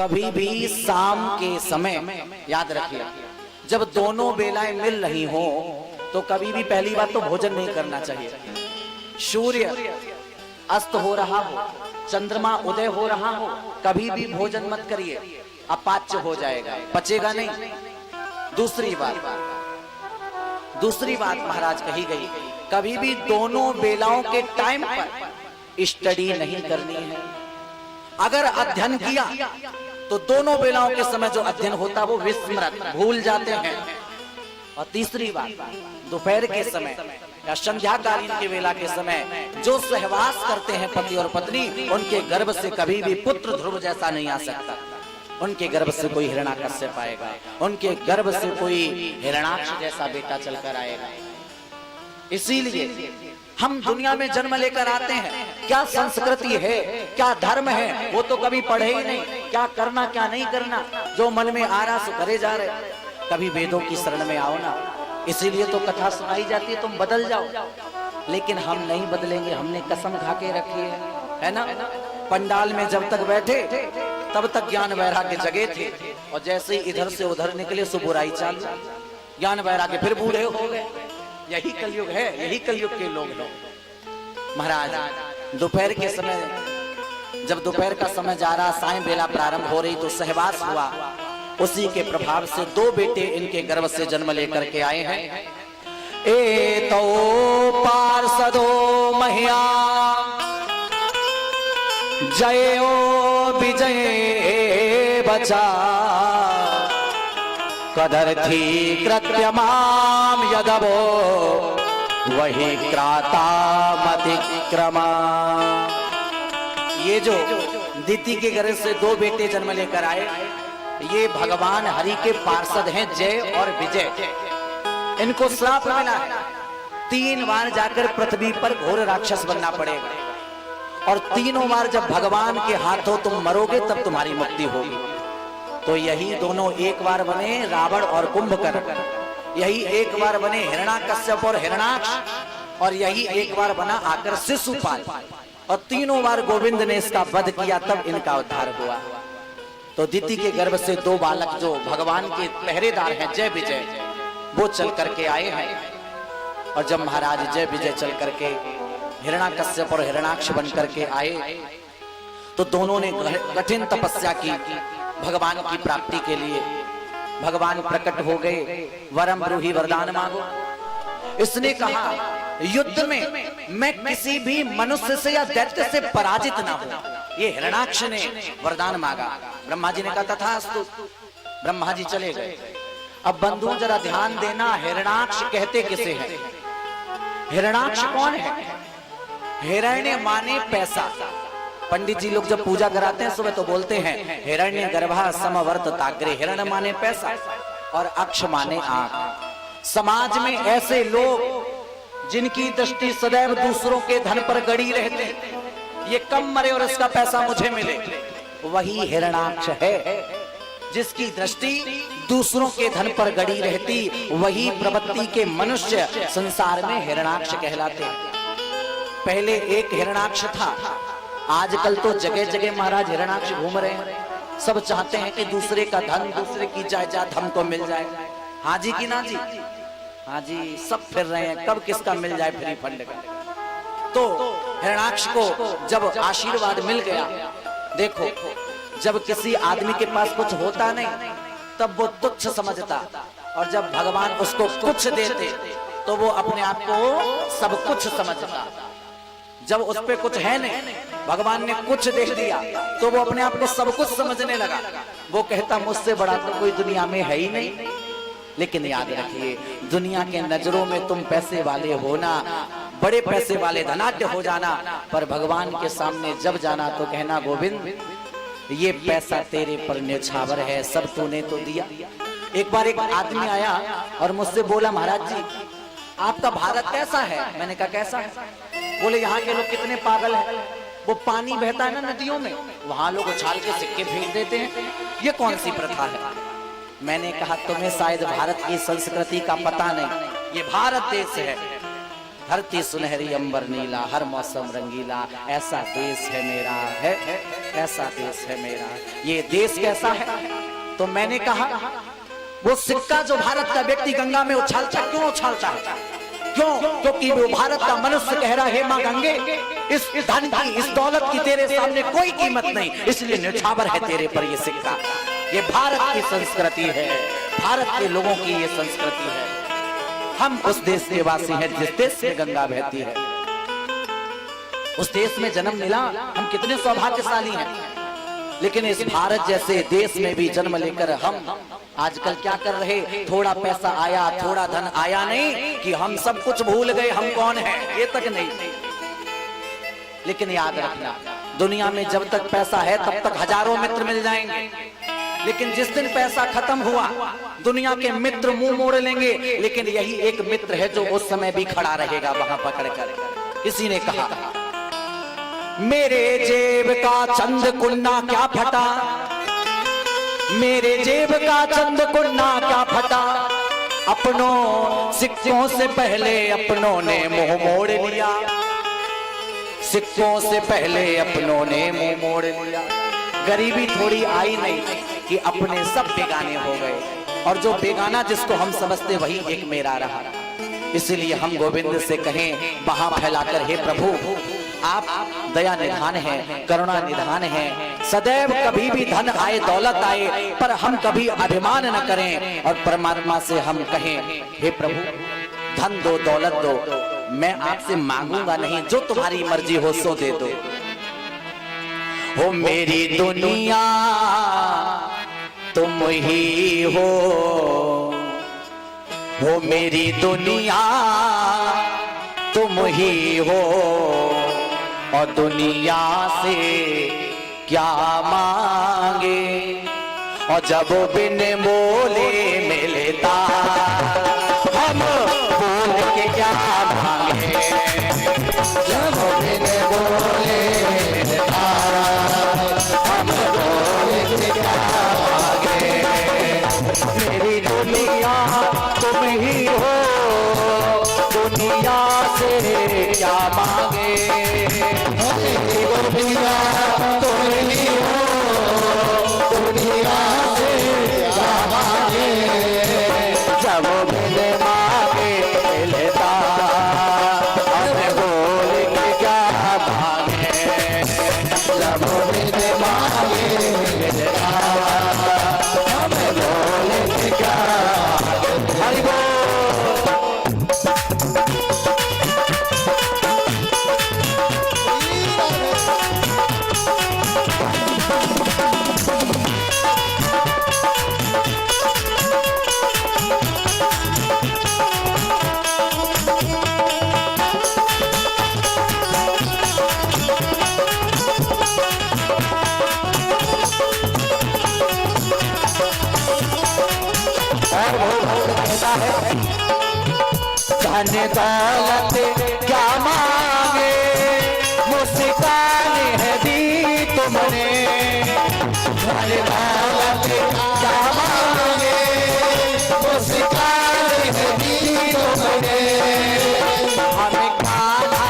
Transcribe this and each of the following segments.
कभी भी शाम के समय, याद रखिए, जब दोनों बेलाएं मिल रही हो तो कभी भी पहली बात तो भोजन नहीं करना चाहिए। सूर्य अस्त हो रहा हो, चंद्रमा उदय हो रहा हो, कभी भी भोजन मत करिए, अपाच्य हो जाएगा, पचेगा नहीं। दूसरी बात महाराज कही गई, कभी भी दोनों बेलाओं के टाइम पर स्टडी नहीं करनी है। अगर अध्ययन किया तो दोनों बेलाओं के समय जो अध्ययन होता है वो विस्मृत, भूल जाते हैं। और तीसरी बात, दोपहर के समय या संध्याकालीन के वेला के समय जो सहवास करते हैं पति और पत्नी, उनके गर्भ से कभी भी पुत्र ध्रुव जैसा नहीं आ सकता। उनके गर्भ से कोई हिरण्याकश्यप आएगा, उनके गर्भ से कोई हिरण्याक्ष जैसा बेटा चलकर आएगा। इसीलिए हम दुनिया में जन्म लेकर आते हैं, क्या संस्कृति है, क्या धर्म है, वो तो कभी पढ़े ही नहीं। क्या करना क्या नहीं करना, जो मन में आ रहा सो करे जा रहे। कभी वेदों की शरण में आओ ना, इसीलिए तो कथा सुनाई जाती है, तुम बदल जाओ। लेकिन हम नहीं बदलेंगे, हमने कसम खा के रखी है ना। पंडाल में जब तक बैठे तब तक ज्ञान वैराग्य जगे थे, और जैसे ही इधर से उधर निकले सो बुराई चालू, ज्ञान वैराग्य फिर बूढ़े हो गए। यही कलयुग है, यही कलयुग के लोग। महाराज दोपहर के समय, जब दोपहर का समय जा रहा, सायं बेला प्रारंभ हो रही, तो सहवास हुआ। उसी के प्रभाव से दो बेटे इनके गर्भ से जन्म लेकर के आए हैं। ए तो पार्षदो महिया जयो विजय बचा, कदर्थी कृत्यमाम यदवो वही क्रातामतिक्रमा। ये जो दिति के गर्भ से दो बेटे जन्म लेकर आए, ये भगवान हरि के पार्षद हैं, जय और विजय। इनको श्राप मिला है, 3 बार जाकर पृथ्वी पर घोर राक्षस बनना पड़ेगा, और तीनों बार जब भगवान के हाथों तुम मरोगे तब तुम्हारी मुक्ति होगी। तो यही दोनों एक बार बने रावण और कुंभकर्ण, यही एक बार बने हिरण्याकश्यप और हिरण्याक्ष, और यही एक बार बना आकर शिशुपाल। और तीनों बार गोविंद ने इसका वध किया, तब इनका उद्धार हुआ। तो दिति के गर्भ से दो बालक जो भगवान के पहरेदार हैं, जय विजय, वो चल करके आए हैं। और जब महाराज जय विजय चल करके हिरण्याकश्यप और हिरण्याक्ष बन करके आए, तो दोनों ने कठिन तपस्या की भगवान की प्राप्ति के लिए। भगवान प्रकट हो गए, वरम ब्रूहि, वरदान मांगो। इसने कहा युद्ध में मैं किसी भी मनुष्य से या दैत्य से पराजित ना हूं। ये हिरण्याक्ष ने वरदान मांगा। ब्रह्मा जी ने कहा तथास्तु। ब्रह्मा जी चले गए। अब बंधुओं जरा ध्यान देना, हिरण्याक्ष कहते किसे हैं? हिरण्याक्ष कौन है? हिरण्य माने पैसा। पंडित जी लोग जब पूजा कराते हैं सुबह तो बोलते हैं हिरण्य गर्भा समवर्तताग्रे। हिरण्य माने पैसा और अक्ष माने आंख। समाज में ऐसे लोग जिनकी दृष्टि सदैव दूसरों के धन पर गड़ी रहते, ये कम मरे और इसका पैसा मुझे मिले, वही हिरण्याक्ष है। जिसकी दृष्टि दूसरों के धन पर गड़ी रहती, वही प्रवृत्ति के मनुष्य संसार में हिरण्याक्ष कहलाते। पहले एक हिरण्याक्ष था, आजकल तो जगह जगह महाराज हिरण्याक्ष घूम रहे हैं। सब चाहते हैं कि दूसरे का धन, दूसरे की जायदाद हमको मिल जाए। हाँ जी की ना जी? हाँ जी, सब फिर रहे हैं कब किसका मिल जाए फ्री फंड का। तो हिरण्याक्ष को जब आशीर्वाद मिल गया, देखो जब किसी आदमी के पास कुछ होता नहीं तब वो तुच्छ समझता, और जब भगवान उसको कुछ देते तो वो अपने आप को सब कुछ समझता। जब उस पे कुछ है नहीं, भगवान ने कुछ दे दिया तो वो अपने आप को सब कुछ समझने लगा। वो कहता मुझसे बड़ा तो कोई दुनिया में है ही नहीं। लेकिन याद रखिए, दुनिया के नजरों में तुम पैसे वाले होना, बड़े पैसे वाले धनाढ्य हो जाना, पर भगवान के सामने जब जाना तो कहना गोविंद ये पैसा तेरे पर न्यौछावर है, सब तूने तो दिया। एक बार एक आदमी आया और मुझसे बोला महाराज जी आपका भारत कैसा है? मैंने कहा कैसा है? बोले यहाँ के लोग कितने पागल हैं, वो पानी बहता है ना नदियों में, वहां लोग उछाल के सिक्के फेंक देते हैं, ये कौन सी प्रथा है? मैंने कहा तुम्हें शायद भारत की संस्कृति का पता नहीं, ये भारत देश है, धरती सुनहरी अंबर नीला, हर मौसम रंगीला, ऐसा देश है मेरा है। ऐसा देश है मेरा। ये देश कैसा है? तो मैंने कहा वो सिक्का जो भारत का व्यक्ति गंगा में उछालता, क्यों उछालता है? क्यों? क्योंकि वो भारत का मनुष्य कह रहा है, मां गंगे, इस धन की, इस दौलत की तेरे सामने कोई कीमत नहीं, इसलिए न्यौछावर है तेरे पर ये सिक्का। ये भारत की संस्कृति है, भारत के लोगों की ये संस्कृति है। हम उस देश के वासी हैं जिस देश से गंगा बहती है। उस देश में जन्म मिला, हम कितने सौभाग्यशाली हैं। लेकिन इस भारत जैसे देश में भी जन्म लेकर हम आजकल क्या कर रहे? थोड़ा पैसा आया, थोड़ा धन आया, नहीं कि हम सब कुछ भूल गए, हम कौन हैं ये तक नहीं। लेकिन याद रखना, दुनिया में जब तक पैसा है तब तक हजारों मित्र मिल जाएंगे, लेकिन जिस दिन पैसा खत्म हुआ दुनिया के मित्र मुंह मोड़ लेंगे, लेकिन यही एक मित्र है जो उस समय भी खड़ा रहेगा वहां पकड़कर। किसी ने कहा, मेरे जेब का चंद कुन्ना क्या फटा, मेरे जेब का चंद कुन्ना क्या फटा, अपनों सिक्कों से पहले अपनों ने मुंह मोड़ लिया, सिक्कों से पहले अपनों ने मुंह मोड़ लिया। गरीबी थोड़ी आई नहीं कि अपने सब बेगाने हो गए, और जो बेगाना जिसको हम समझते वही एक मेरा रहा। इसलिए हम गोविंद से कहें वहां फैलाकर, हे प्रभु आप दया निधान हैं, करुणा निधान हैं, सदैव कभी भी धन आए दौलत आए पर हम कभी अभिमान न करें, और परमात्मा से हम कहें, हे प्रभु धन दो, दौलत दो, मैं आपसे मांगूंगा नहीं, जो तुम्हारी मर्जी हो सो दे दो। हो मेरी दुनिया तुम ही हो मेरी दुनिया तुम ही हो, और दुनिया से क्या मांगे, और जब बिन बोले मिलता हम बोल के क्या मांगे, जब बिन बोले मिलता हम बोल के क्या मांगे। मेरी दुनिया तुम ही हो, दुनिया से क्या मांगे, मेरी दुनिया तुम ही हो, दुनिया से क्या मांगे, जब मिले मांगे मिलता हमें बोल के क्या मांगे, जब मिले मांगे मिलता हमें बोल के क्या मांगे। हरि बोल। धन दौलत क्या मांगे, मुस्कान है दी तुमने, धन दौलत क्या मांगे, मुस्कान है दी तुमने, हमें खाना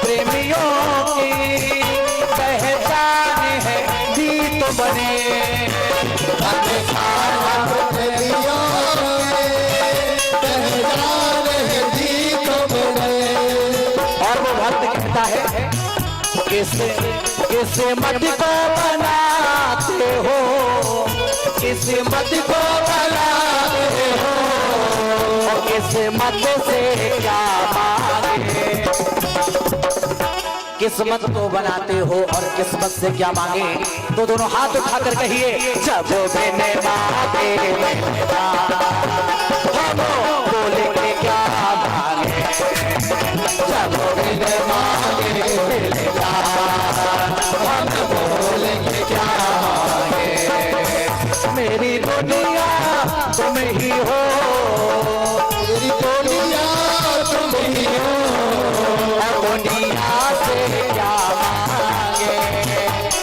प्रेमियों की पहचान है दी तुमने, हमें खाना प्रेमियों है। किस मत को बनाते हो, किस मत को बनाते हो, किस मत से क्या मांगे, किस्मत को बनाते हो और किस्मत से क्या मांगे। तो दोनों हाथ उठाकर कहिए, जब मैंने मांगे हम बोलेंगे क्या मांगे, जब मैंने मांगे मिलेगा हम बोलेंगे क्या मांगे। मेरी दुनिया तुम ही हो, मेरी दुनिया तुम ही हो, दुनिया से क्या मांगे,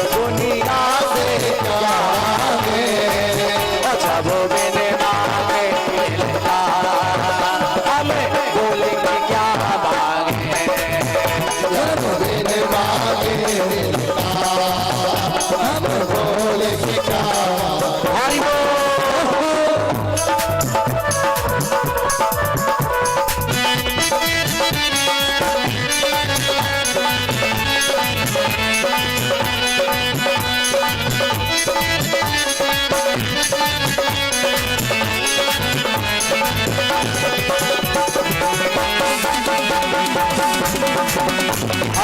दुनिया से क्या मांगे, जब मैंने मांगे मिलता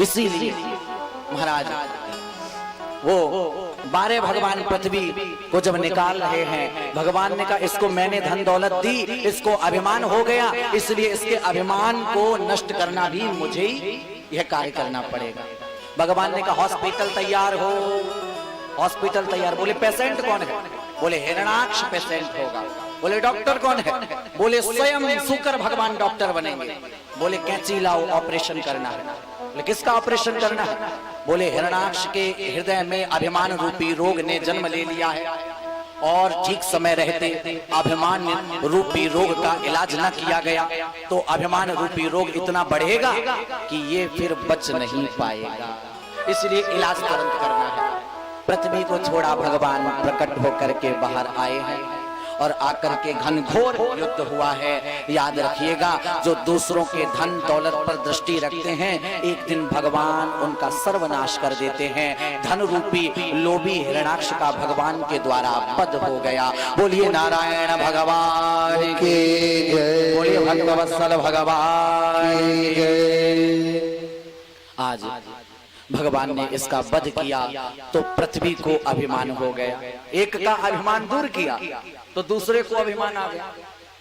इसीलिए महाराज वो 12 भगवान पृथ्वी को जब निकाल रहे हैं, भगवान ने कहा इसको मैंने धन दौलत दी, इसको अभिमान हो गया, इसलिए इसके अभिमान को नष्ट करना भी मुझे ही यह कार्य करना पड़ेगा। भगवान ने कहा हॉस्पिटल तैयार हो, हॉस्पिटल तैयार। बोले पेशेंट कौन है? बोले हिरणाक्ष पेशेंट होगा। बोले डॉक्टर कौन है? बोले स्वयं शुक्र भगवान डॉक्टर बनेंगे। बोले कैंची लाओ, ऑपरेशन करना है। बोले किसका ऑपरेशन करना है? बोले हिरणाक्ष के हृदय में अभिमान रूपी रोग ने जन्म ले लिया है और ठीक समय रहते अभिमान रूपी रोग का इलाज न किया गया तो अभिमान रूपी रोग इतना बढ़ेगा कि ये फिर बच नहीं पाएगा, इसलिए इलाज तुरंत करना है। पृथ्वी को छोड़ा, भगवान प्रकट होकर के बाहर आए हैं और आकर के घनघोर युद्ध हुआ है। याद रखिएगा, जो दूसरों के धन दौलत पर दृष्टि रखते हैं, एक दिन भगवान उनका सर्वनाश कर देते हैं। धन रूपी लोभी हिरणाक्ष का भगवान के द्वारा वध हो गया। बोलिए नारायण भगवान की जय, बोलिए भक्तवत्सल भगवान की जय। आज भगवान ने इसका वध किया तो पृथ्वी को अभिमान हो गया। एक का अभिमान दूर किया तो दूसरे को अभिमान आ गया।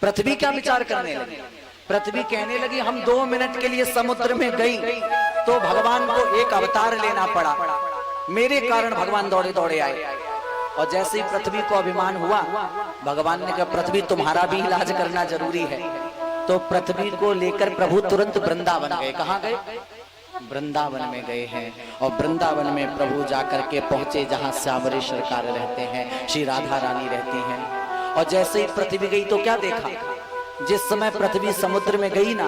पृथ्वी क्या विचार करने लगी? पृथ्वी कहने लगी हम 2 मिनट के लिए समुद्र में गई तो भगवान को एक अवतार लेना पड़ा, मेरे कारण भगवान दौड़े दौड़े आए। और जैसे ही पृथ्वी को अभिमान हुआ, भगवान ने कहा पृथ्वी तुम्हारा भी इलाज करना जरूरी है। तो पृथ्वी को लेकर प्रभु तुरंत वृंदावन गए। कहाँ गए? वृंदावन में गए हैं। और वृंदावन में प्रभु जाकर के पहुंचे जहां श्यामरी सरकार रहते हैं, श्री राधा रानी रहती हैं। और जैसे ही पृथ्वी गई तो क्या देखा? जिस समय पृथ्वी समुद्र में गई ना,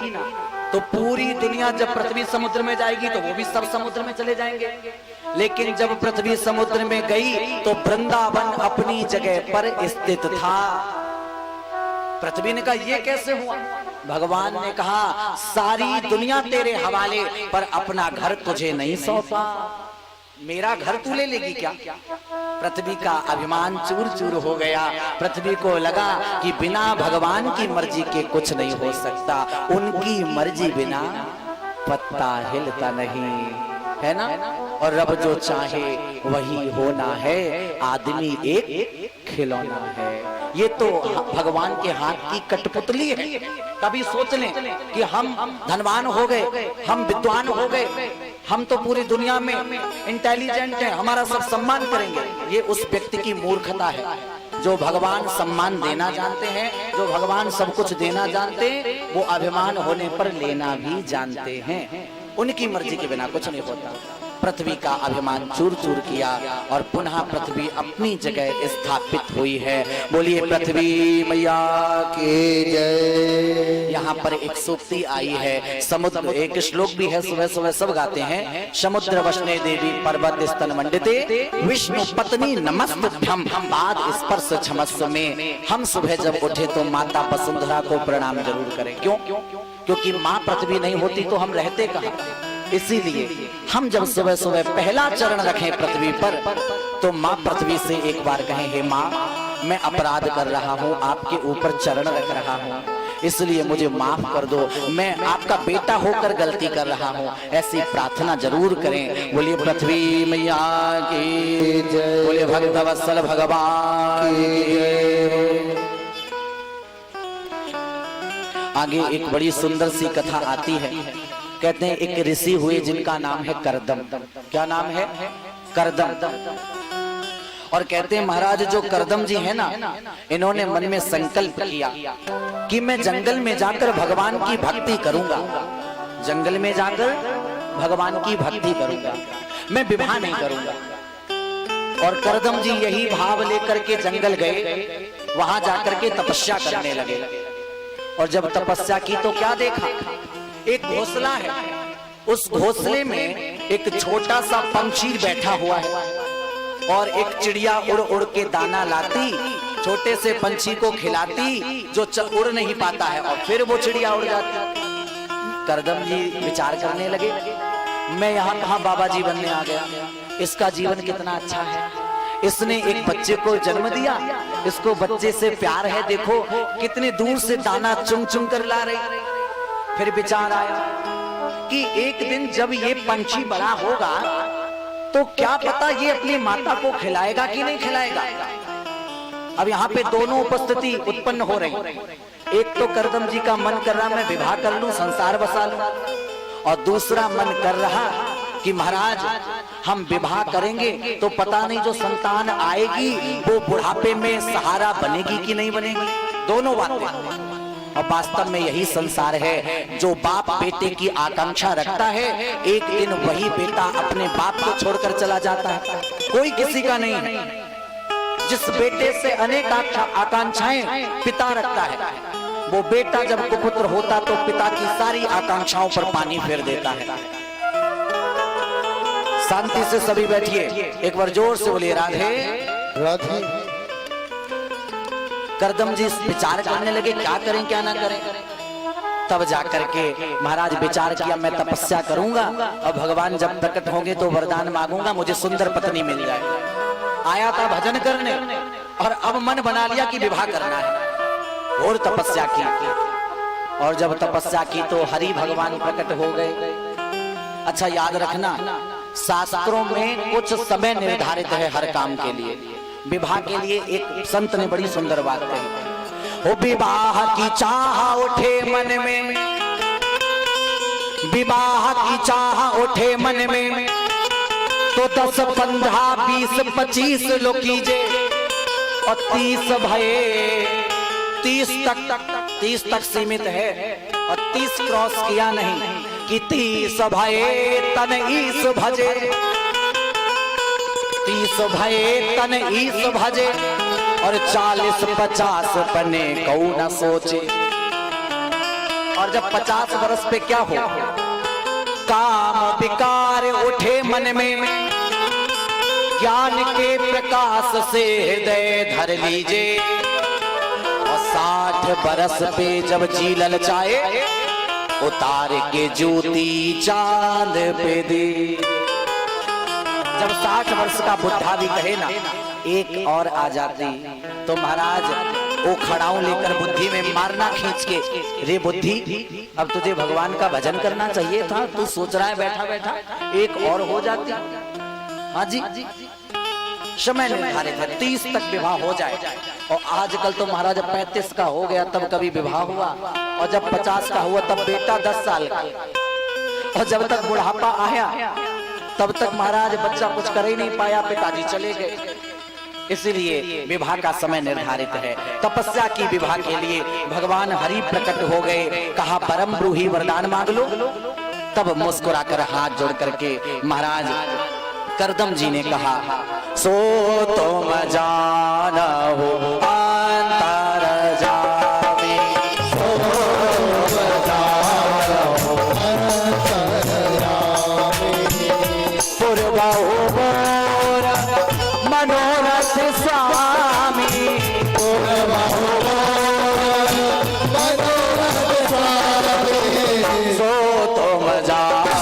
तो पूरी दुनिया जब पृथ्वी समुद्र में जाएगी तो वो भी सब समुद्र में चले जाएंगे। लेकिन जब पृथ्वी समुद्र में गई तो वृंदावन अपनी जगह पर स्थित था। पृथ्वी ने कहा ये कैसे हुआ? भगवान ने कहा सारी दुनिया तेरे हवाले पर अपना घर तुझे नहीं सौंपा, मेरा घर तू ले लेगी क्या? पृथ्वी का अभिमान चूर चूर हो गया। पृथ्वी को लगा कि बिना भगवान की मर्जी के कुछ नहीं हो सकता, उनकी मर्जी बिना पत्ता हिलता नहीं, है ना। और रब जो चाहे वही होना है, आदमी एक खिलौना है। ये तो भगवान के हाथ की कठपुतली है। कभी सोच लें कि हम धनवान हो गए, हम विद्वान हो गए, हम तो पूरी दुनिया में इंटेलिजेंट हैं, हमारा सब सम्मान करेंगे। ये उस व्यक्ति की मूर्खता है जो भगवान सम्मान देना जानते हैं, जो भगवान सब कुछ देना जानते हैं, वो अभिमान होने पर लेना भी जानते हैं। उनकी मर्जी के बिना कुछ नहीं होता। पृथ्वी का अभिमान चूर चूर किया और पुनः पृथ्वी अपनी जगह स्थापित हुई है। बोलिए पृथ्वी मैया की जय। यहाँ पर एक सूक्ति आई है, समुद्र, एक श्लोक भी है, सुबह सुबह सब गाते हैं। समुद्र वसने देवी पर्वत स्तन मंडिते, विष्णु पत्नी नमस्तुभ्यं पाद स्पर्श क्षमस्व में। हम सुबह जब उठे तो माता वसुंधरा को प्रणाम जरूर करें। क्यों? क्योंकि माँ पृथ्वी नहीं होती तो हम रहते कहाँ। इसीलिए हम जब सुबह सुबह पहला चरण रखें पृथ्वी पर तो माँ पृथ्वी से एक बार कहें, हे माँ मैं अपराध कर रहा हूँ, आपके ऊपर चरण रख रहा हूँ, इसलिए मुझे माफ कर दो, मैं आपका बेटा होकर गलती कर रहा हूँ। ऐसी प्रार्थना जरूर करें। बोलिए पृथ्वी मैया की जय, बोलिए भक्तवत्सल भगवान की जय। आगे एक बड़ी सुंदर सी कथा आती है। कहते हैं एक ऋषि हुए जिनका नाम है करदम। क्या नाम है? करदम। और कहते हैं महाराज जो करदम जी है ना, इन्होंने मन में संकल्प किया कि मैं जंगल में जाकर भगवान की भक्ति करूंगा, जंगल में जाकर भगवान की भक्ति करूंगा, मैं विवाह नहीं करूंगा। और करदम जी यही भाव लेकर के जंगल गए, वहां जाकर के तपस्या करने लगे। और जब तपस्या की तो क्या देखा? एक घोंसला है, उस घोंसले में एक छोटा सा पंछी बैठा हुआ है और एक चिड़िया उड़ उड़ के दाना लाती, छोटे से पंछी को खिलाती जो उड़ नहीं पाता है, और फिर वो चिड़िया उड़ जाती। करदम जी विचार करने लगे, मैं यहाँ कहाँ बाबा जी बनने आ गया, इसका जीवन कितना अच्छा है, इसने एक बच्चे को जन्म दिया, इसको बच्चे से प्यार है, देखो कितने दूर से दाना चुन चुन कर ला रही। फिर विचार आया कि एक दिन जब ये पंछी बड़ा होगा तो क्या पता ये अपनी माता को खिलाएगा कि नहीं खिलाएगा। अब यहाँ पे दोनों उपस्थिति उत्पन्न हो रही। एक तो करदम जी का मन कर रहा मैं विवाह कर लूं, संसार बसा लूं, और दूसरा मन कर रहा कि महाराज हम विवाह करेंगे तो पता नहीं जो संतान आएगी वो बुढ़ापे में सहारा बनेगी कि नहीं बनेगी। दोनों बातें। और वास्तव में यही संसार है। जो बाप बेटे की आकांक्षा रखता है, एक दिन वही बेटा अपने बाप को छोड़कर चला जाता है, कोई किसी का नहीं है। जिस बेटे से अनेक आकांक्षाएं पिता रखता है, वो बेटा जब कुपुत्र होता तो पिता की सारी आकांक्षाओं पर पानी फेर देता है। शांति से सभी बैठिए, एक बार जोर से बोलिए राधे राधे। करदम जी विचार करने लगे क्या करें क्या ना करें। तब जाकर के महाराज विचार किया मैं तपस्या करूंगा और भगवान जब प्रकट होंगे तो वरदान मांगूंगा मुझे सुंदर पत्नी मिल जाए। आया था भजन करने और अब मन बना लिया कि विवाह करना है और तपस्या की। और जब तपस्या की तो हरि भगवान प्रकट हो गए। अच्छा याद रखना, शास्त्रों में कुछ समय निर्धारित है हर काम के लिए। विवाह के लिए एक संत ने बड़ी सुंदर बात कही, ओ विवाह की चाह उठे मन में, विवाह की चाह उठे मन में, तो 10, 15, 20, 25 लो कीजे और 30 भये। 30 तक सीमित है और 30 क्रॉस किया नहीं कि 30 भये तन ईस भजे, 30 भये तन ईस भजे और 40, 50 बने कऊ न सोचे। और जब 50 वर्ष पे क्या हो, काम विकार उठे मन में, ज्ञान के प्रकाश से हृदय धर लीजे। और 60 बरस पे जब जी ललचाए, उतार के ज्योति चांद पे दे। जब 60 वर्ष का बुढ़ा भी कहे ना एक और आ जाती, तो महाराज वो खड़ाऊ लेकर बुद्धि में मारना खींच के, रे बुद्धि अब तुझे भगवान का भजन करना चाहिए था, तू सोच रहा है बैठा बैठा एक और हो जाती। हाँ जी, समय निर्धारित है 30 तक विवाह हो जाए। और आजकल तो महाराज 35 का हो गया तब कभी विवाह हुआ, और जब 50 का हुआ तब बेटा 10 साल का, और जब तक बुढ़ापा आया तब तक महाराज बच्चा कुछ कर ही नहीं पाया, पिताजी चले गए। इसलिए विवाह का समय निर्धारित है। तपस्या की विवाह के लिए भगवान हरि प्रकट हो गए। कहा परम ब्रूही वरदान मांग लो। तब मुस्कुराकर हाथ जोड़ करके महाराज करदम जी ने कहा, सो तुम जाना हो अंतर जामे, सो तुम जाना हो अंतर जामे, पूर्वहु मोर मनोरथ स्वामी, पूर्वहु मोर मनोरथ स्वामी, सो तुम जाना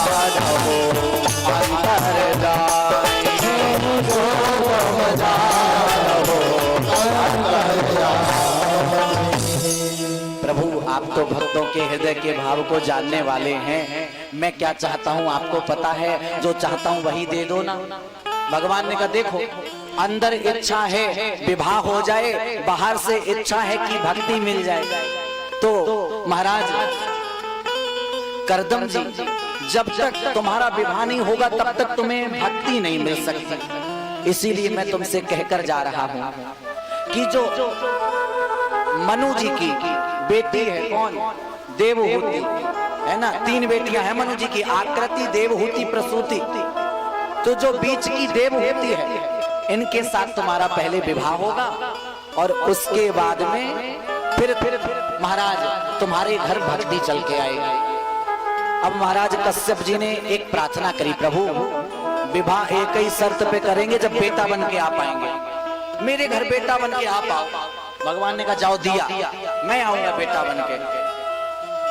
हो अंतर जामे, सो तुम जाना हो अंतर जामे। प्रभु आप तो भक्तों के हृदय के भाव को जानने वाले हैं। मैं क्या चाहता हूँ आपको पता है, जो चाहता हूँ वही दे दो ना। भगवान ने कहा देखो, अंदर इच्छा है विवाह हो जाए, बाहर से इच्छा है कि भक्ति मिल जाए। तो महाराज करदम जी, जब तक तुम्हारा विवाह नहीं होगा तब तक तुम्हें भक्ति नहीं मिल सकती। इसीलिए मैं तुमसे कहकर जा रहा हूं कि जो मनु जी की बेटी है, कौन, देवहूति है ना, 3 बेटियां हैं मनु जी की, आकृति, देवहूति, प्रसूति। तो जो बीच की देवहूति है, इनके साथ तुम्हारा पहले विवाह होगा और उसके बाद में फिर महाराज तुम्हारे घर भक्ति चल के आएगी। अब महाराज कश्यप जी ने एक प्रार्थना करी, प्रभु विवाह एक ही शर्त पे करेंगे जब बेटा बन के आ पाएंगे, मेरे घर बेटा बन के आ पाओ। भगवान ने कहा जाओ दिया, मैं आऊंगा बेटा बन के।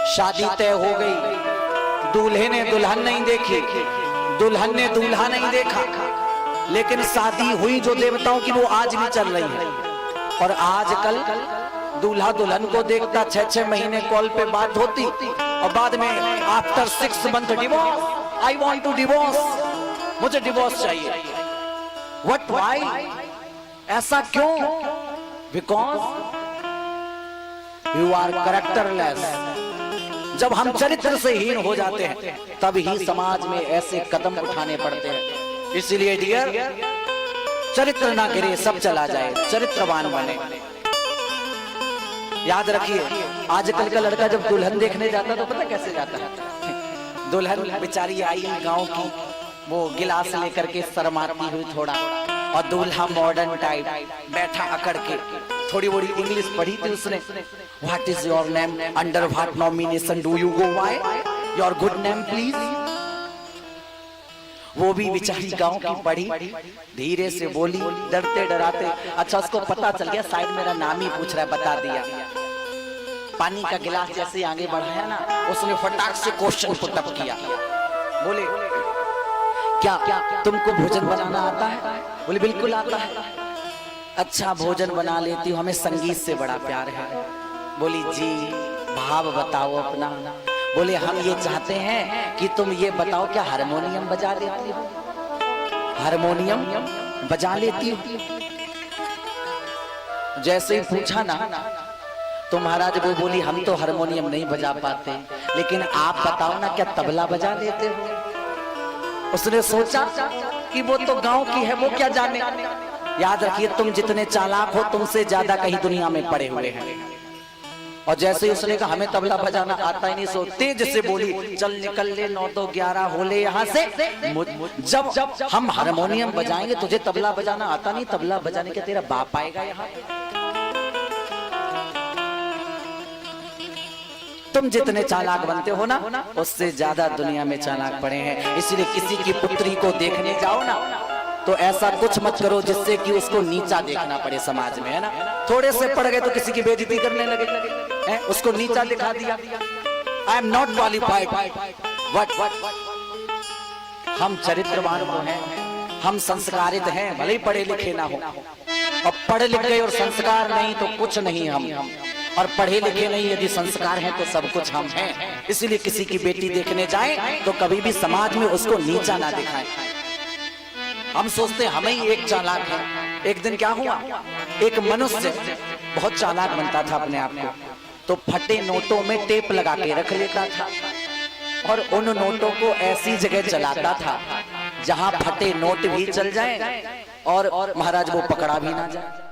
शादी तय हो गई, दूल्हे ने दुल्हन नहीं देखी, दुल्हन ने दूल्हा नहीं देखा, लेकिन शादी हुई जो देवताओं की वो आज भी चल रही है। और आजकल दूल्हा दुल्हन को देखता, 6-6 महीने कॉल पे बात होती, और बाद में after 6 month divorce, I want to divorce, मुझे डिवोर्स चाहिए। व्हाट, व्हाई, ऐसा क्यों? Because you are characterless. जब हम चरित्र से हीन हो जाते हैं तब ही समाज में ऐसे कदम उठाने पड़ते हैं। इसलिए डियर, चरित्र ना गिरे सब चला जाए, चरित्रवान बने। याद रखिए, आजकल का लड़का जब दुल्हन देखने जाता तो पता कैसे जाता है? दुल्हन बेचारी आई गांव की, वो गिलास लेकर के शर्माती हुई थोड़ा, और दूल्हा मॉडर्न टाइप बैठा अकड़ के, थोड़ी बड़ी इंग्लिश पढ़ी थी उसने। What is your name, under what nomination do you go, why your good name please. वो भी बेचारी गांव की पढ़ी, धीरे से बोली, डरते डराते। अच्छा, उसको पता चल गया शायद मेरा नाम ही पूछ रहा है, बता दिया। पानी का गिलास जैसे आगे बढ़ाया ना, उसने फटाक से क्वेश्चन पुटअप किया। बोले, क्या तुमको भोजन बनाना आता है? बोले बिल्कुल आता है। अच्छा, भोजन बना लेती हूँ, हमें संगीत से बड़ा प्यार है। बोली जी, भाव बताओ अपना। बोले हम ये चाहते हैं कि तुम ये बताओ, क्या हारमोनियम बजा लेती हो? हारमोनियम बजा लेती हो? जैसे ही पूछा ना तो महाराज वो बोली, हम तो हारमोनियम नहीं बजा पाते, लेकिन आप बताओ ना, क्या तबला बजा लेते हो? उसने सोचा कि वो तो गांव की है, वो क्या जाने। याद रखिए, तुम जितने चालाक हो तुमसे ज्यादा कहीं दुनिया में पड़े हुए हैं। और जैसे ही उसने कहा हमें तबला बजाना आता ही नहीं, सो तेज से बोली, चल निकल ले, 9 तो 11 हो ले यहाँ से। जब हम हारमोनियम बजाएंगे, तुझे तबला बजाना आता नहीं, तबला बजाने के तेरा बाप आएगा यहाँ। तुम जितने चालाक बनते हो ना, उससे ज्यादा दुनिया में चालाक पड़े हैं। इसलिए किसी की पुत्री को देखने जाओ ना, तो ऐसा कुछ मत करो जिससे कि उसको नीचा देखना पड़े समाज में, है ना। थोड़े से पढ़ गए तो किसी की बेइज्जती करने लगे, हैं? उसको नीचा दिखा दिया। I am not qualified. What, हम चरित्रवान हैं, हम संस्कारित हैं, भले ही पढ़े लिखे ना हो। और पढ़ लिख गए और संस्कार नहीं तो कुछ नहीं हम, और पढ़े लिखे नहीं यदि संस्कार हैं तो सब कुछ हम हैं। इसीलिए किसी की बेटी देखने जाएं तो कभी भी समाज में उसको नीचा ना दिखाएं। हम सोचते हैं हमें ही एक चालाक है। एक दिन क्या हुआ, एक मनुष्य बहुत चालाक बनता था अपने आप को, तो फटे नोटों में टेप लगा के रख लेता था, और उन नोटों को ऐसी जगह चलाता था जहां फटे नोट भी चल जाएं और महाराज वो पकड़ा भी ना जाए।